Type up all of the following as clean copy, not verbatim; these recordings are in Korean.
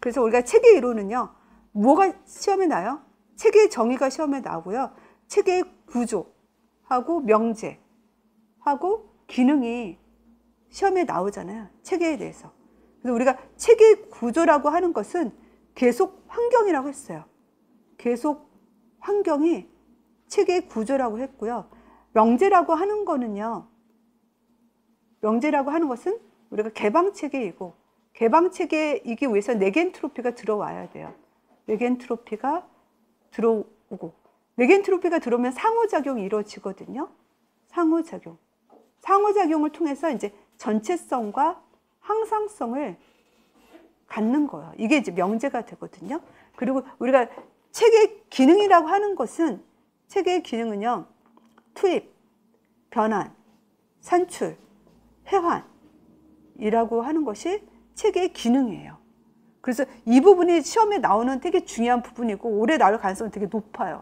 그래서 우리가 체계 이론은요, 뭐가 시험에 나요? 체계의 정의가 시험에 나오고요. 체계의 구조하고 명제하고 기능이 시험에 나오잖아요. 체계에 대해서. 그래서 우리가 체계 구조라고 하는 것은 계속 환경이라고 했어요. 계속 환경이 체계 구조라고 했고요. 명제라고 하는 거는요, 명제라고 하는 것은 우리가 개방체계이고, 개방체계이기 위해서 네겐트로피가 들어와야 돼요. 네겐트로피가 들어오고, 네겐트로피가 들어오면 상호작용이 이루어지거든요. 상호작용. 상호작용을 통해서 이제 전체성과 항상성을 갖는 거예요. 이게 이제 명제가 되거든요. 그리고 우리가 체계 기능이라고 하는 것은, 체계의 기능은요, 투입, 변환, 산출, 회환이라고 하는 것이 체계의 기능이에요. 그래서 이 부분이 시험에 나오는 되게 중요한 부분이고 오래 나올 가능성이 되게 높아요.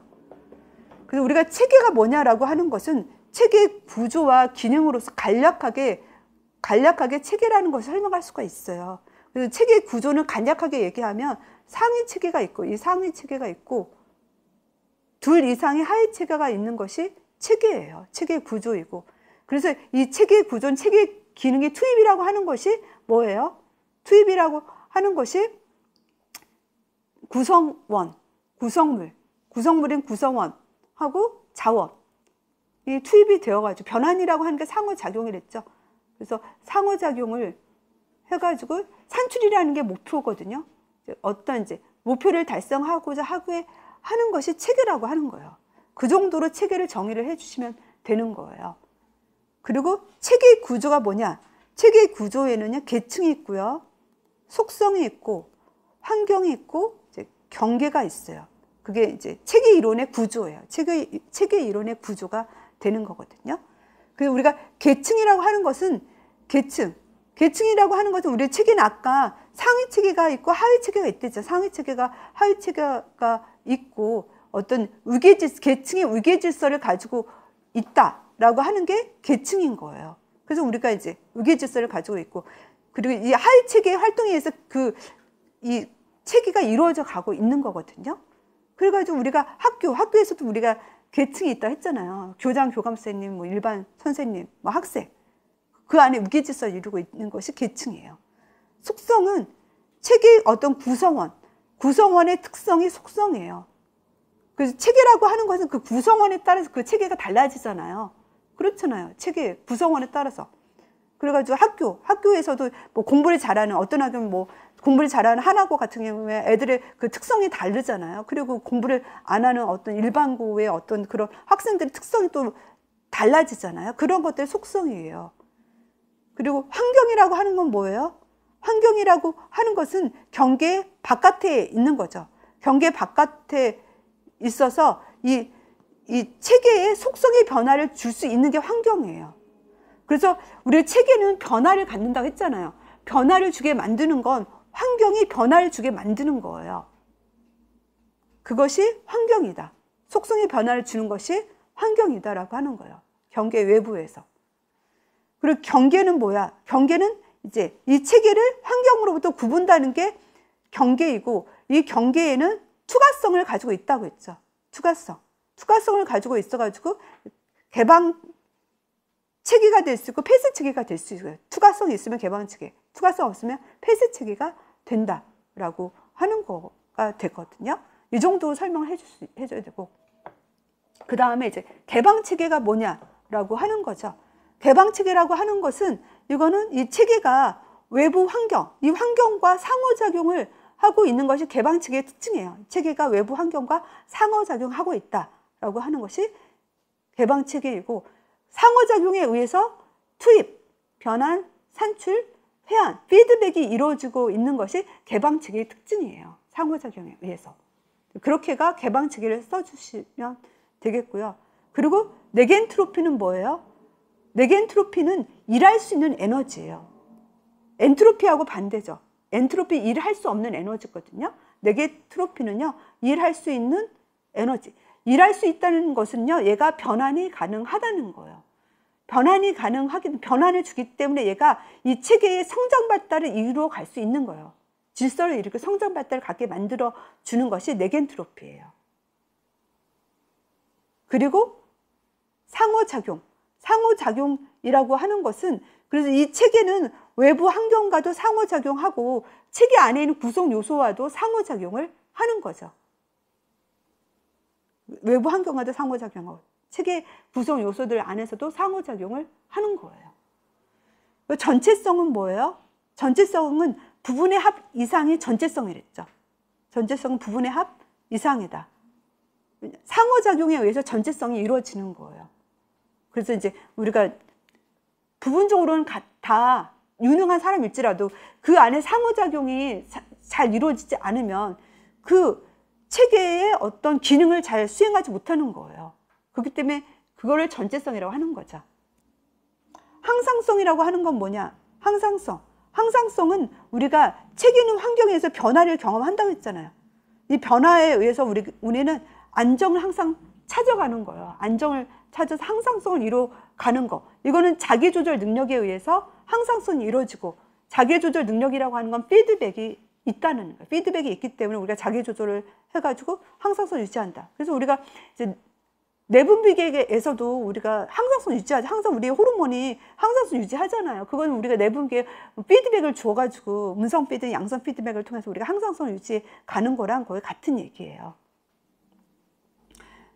그래서 우리가 체계가 뭐냐라고 하는 것은 체계의 구조와 기능으로서 간략하게 체계라는 것을 설명할 수가 있어요. 그래서 체계의 구조는 간략하게 얘기하면 상위 체계가 있고, 이 상위 체계가 있고, 둘 이상의 하위 체계가 있는 것이 체계예요. 체계의 구조이고. 그래서 이 체계의 구조는 체계의 기능의 투입이라고 하는 것이 뭐예요? 투입이라고 하는 것이 구성원, 구성물인 구성원하고 자원, 이 투입이 되어가지고, 변환이라고 하는 게 상호작용이랬죠. 그래서 상호작용을 해가지고 산출이라는 게 목표거든요. 어떤 이제 목표를 달성하고자 하는 것이 체계라고 하는 거예요. 그 정도로 체계를 정의를 해주시면 되는 거예요. 그리고 체계의 구조가 뭐냐? 체계의 구조에는요, 계층이 있고요, 속성이 있고, 환경이 있고, 이제 경계가 있어요. 그게 이제 체계 이론의 구조예요. 체계 이론의 구조가 되는 거거든요. 그래서 우리가 계층이라고 하는 것은 계층이라고 하는 것은 우리 체계는 아까 상위 체계가 있고 하위 체계가 있댔죠. 상위 체계가 하위 체계가 있고 어떤 계층의 위계 질서를 가지고 있다라고 하는 게 계층인 거예요. 그래서 우리가 이제 위계 질서를 가지고 있고, 그리고 이 하위 체계의 활동에 의해서 이 체계가 이루어져 가고 있는 거거든요. 그래가지고 우리가 학교에서도 우리가 계층이 있다 했잖아요. 교장, 교감선생님, 뭐 일반 선생님, 뭐 학생. 그 안에 위계 질서를 이루고 있는 것이 계층이에요. 속성은 체계의 어떤 구성원의 특성이 속성이에요. 그래서 체계라고 하는 것은 그 구성원에 따라서 그 체계가 달라지잖아요. 그렇잖아요. 체계, 구성원에 따라서. 그래가지고 학교에서도 뭐 공부를 잘하는, 어떤 학교는 뭐 공부를 잘하는 한학고 같은 경우에 애들의 그 특성이 다르잖아요. 그리고 공부를 안 하는 어떤 일반고의 어떤 그런 학생들의 특성이 또 달라지잖아요. 그런 것들이 속성이에요. 그리고 환경이라고 하는 건 뭐예요? 환경이라고 하는 것은 경계 바깥에 있는 거죠. 경계 바깥에 있어서 이 체계의 속성의 변화를 줄 수 있는 게 환경이에요. 그래서 우리 체계는 변화를 갖는다고 했잖아요. 변화를 주게 만드는 건 환경이 변화를 주게 만드는 거예요. 그것이 환경이다. 속성의 변화를 주는 것이 환경이다라고 하는 거예요. 경계 외부에서. 그리고 경계는 뭐야? 경계는 이제 이 체계를 환경으로부터 구분하는 게 경계이고, 이 경계에는 투과성을 가지고 있다고 했죠. 투과성을 가지고 있어가지고 개방 체계가 될 수 있고 폐쇄 체계가 될 수 있어요. 투과성이 있으면 개방 체계, 투과성 없으면 폐쇄 체계가 된다라고 하는 거가 되거든요. 이 정도 설명을 해줘야 되고, 그 다음에 이제 개방 체계가 뭐냐라고 하는 거죠. 개방 체계라고 하는 것은, 이거는 이 체계가 외부 환경, 이 환경과 상호작용을 하고 있는 것이 개방 체계의 특징이에요. 체계가 외부 환경과 상호작용하고 있다라고 하는 것이 개방 체계이고, 상호작용에 의해서 투입, 변환, 산출, 회한, 피드백이 이루어지고 있는 것이 개방 체계의 특징이에요. 상호작용에 의해서. 그렇게가 개방 체계를 써주시면 되겠고요. 그리고 네겐트로피는 뭐예요? 네겐트로피는 일할 수 있는 에너지예요. 엔트로피하고 반대죠. 엔트로피 일할 수 없는 에너지거든요. 네겐트로피는요, 일할 수 있는 에너지. 일할 수 있다는 것은요, 얘가 변환이 가능하다는 거예요. 변환을 주기 때문에 얘가 이 체계의 성장 발달을 이루어 갈 수 있는 거예요. 질서를 이루고 성장 발달을 갖게 만들어 주는 것이 네겐트로피예요. 그리고 상호작용이라고 하는 것은, 그래서 이 체계는 외부 환경과도 상호작용하고 체계 안에 있는 구성 요소와도 상호작용을 하는 거죠. 외부 환경과도 상호작용하고 체계 구성 요소들 안에서도 상호작용을 하는 거예요. 전체성은 뭐예요? 전체성은 부분의 합 이상이 전체성이랬죠. 전체성은 부분의 합 이상이다. 상호작용에 의해서 전체성이 이루어지는 거예요. 그래서 이제 우리가 부분적으로는 다 유능한 사람일지라도 그 안에 상호작용이 잘 이루어지지 않으면 그 체계의 어떤 기능을 잘 수행하지 못하는 거예요. 그렇기 때문에 그거를 전체성이라고 하는 거죠. 항상성이라고 하는 건 뭐냐? 항상성은 우리가 체계 있는 환경에서 변화를 경험한다고 했잖아요. 이 변화에 의해서 우리는 안정을 항상 찾아가는 거예요. 안정을 찾아서 항상성을 이뤄가는 거. 이거는 자기조절 능력에 의해서 항상성이 이루어지고, 자기조절 능력이라고 하는 건 피드백이 있다는 거예요. 피드백이 있기 때문에 우리가 자기조절을 해가지고 항상성을 유지한다. 그래서 우리가 이제 내분비계에서도 우리가 항상성 유지하죠. 항상 우리의 호르몬이 항상성 유지하잖아요. 그건 우리가 내분비계에 피드백을 주어가지고 음성 피드백, 양성 피드백을 통해서 우리가 항상성을 유지해 가는 거랑 거의 같은 얘기예요.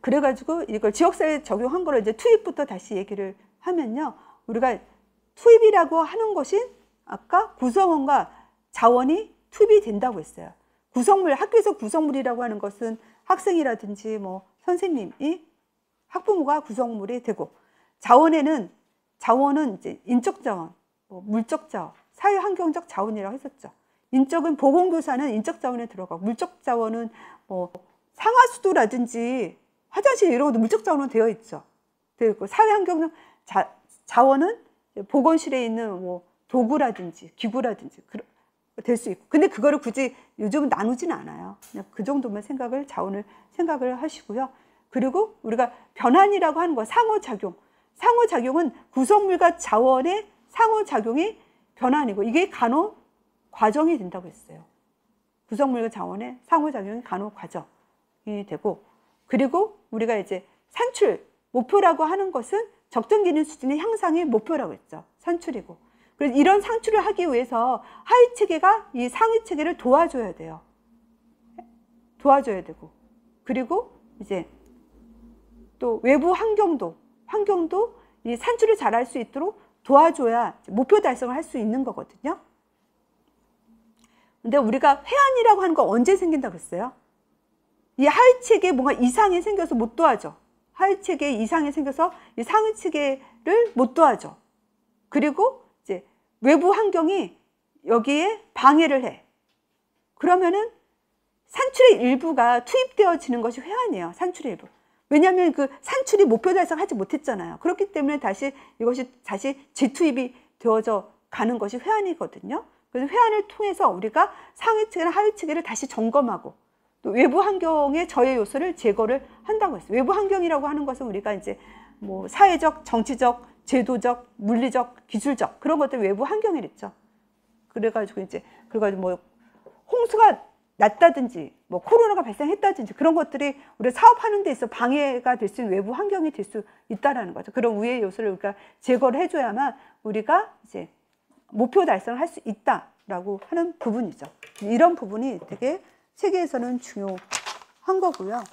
그래가지고 이걸 지역사회에 적용한 거를 이제 투입부터 다시 얘기를 하면요. 우리가 투입이라고 하는 것이 아까 구성원과 자원이 투입이 된다고 했어요. 학교에서 구성물이라고 하는 것은 학생이라든지 뭐 선생님이 학부모가 구성물이 되고, 자원은 이제 인적 자원, 뭐 물적 자원, 사회환경적 자원이라고 했었죠. 인적은 보건교사는 인적 자원에 들어가고, 물적 자원은 뭐 상하수도라든지 화장실 이런 것도 물적 자원으로 되어 있죠. 되어 있고, 사회환경 자원은 보건실에 있는 뭐 도구라든지 기구라든지 될 수 있고, 근데 그거를 굳이 요즘은 나누지는 않아요. 그냥 그 정도만 자원을 생각을 하시고요. 그리고 우리가 변환이라고 하는 거, 상호작용은 구성물과 자원의 상호작용이 변환이고, 이게 간호 과정이 된다고 했어요. 구성물과 자원의 상호작용이 간호 과정이 되고, 그리고 우리가 이제 산출, 목표라고 하는 것은 적정 기능 수준의 향상이 목표라고 했죠. 산출이고. 그래서 이런 산출을 하기 위해서 하위 체계가 이 상위 체계를 도와줘야 돼요. 도와줘야 되고. 그리고 이제 또 외부 환경도 이 산출을 잘할 수 있도록 도와줘야 목표 달성을 할 수 있는 거거든요. 근데 우리가 회한이라고 하는 건 언제 생긴다고 했어요? 이 하위 체계에 뭔가 이상이 생겨서 못 도와줘. 하위 체계에 이상이 생겨서 이 상위 체계를 못 도와줘. 그리고 이제 외부 환경이 여기에 방해를 해. 그러면은 산출의 일부가 투입되어지는 것이 회한이에요. 산출의 일부. 왜냐하면 그 산출이 목표 달성하지 못했잖아요. 그렇기 때문에 이것이 다시 재투입이 되어져 가는 것이 회한이거든요. 그래서 회한을 통해서 우리가 상위 체계나 하위 체계를 다시 점검하고, 또 외부 환경의 저해 요소를 제거를 한다고 했어요. 외부 환경이라고 하는 것은 우리가 이제 뭐 사회적, 정치적, 제도적, 물리적, 기술적 그런 것들 외부 환경이랬죠. 그래가지고 뭐 홍수가 났다든지 뭐 코로나가 발생했다든지 그런 것들이 우리 사업하는 데 있어 방해가 될 수 있는 외부 환경이 될 수 있다라는 거죠. 그런 우회 요소를 우리가 제거를 해줘야만 우리가 이제 목표 달성을 할 수 있다라고 하는 부분이죠. 이런 부분이 되게 체계에서는 중요한 거고요.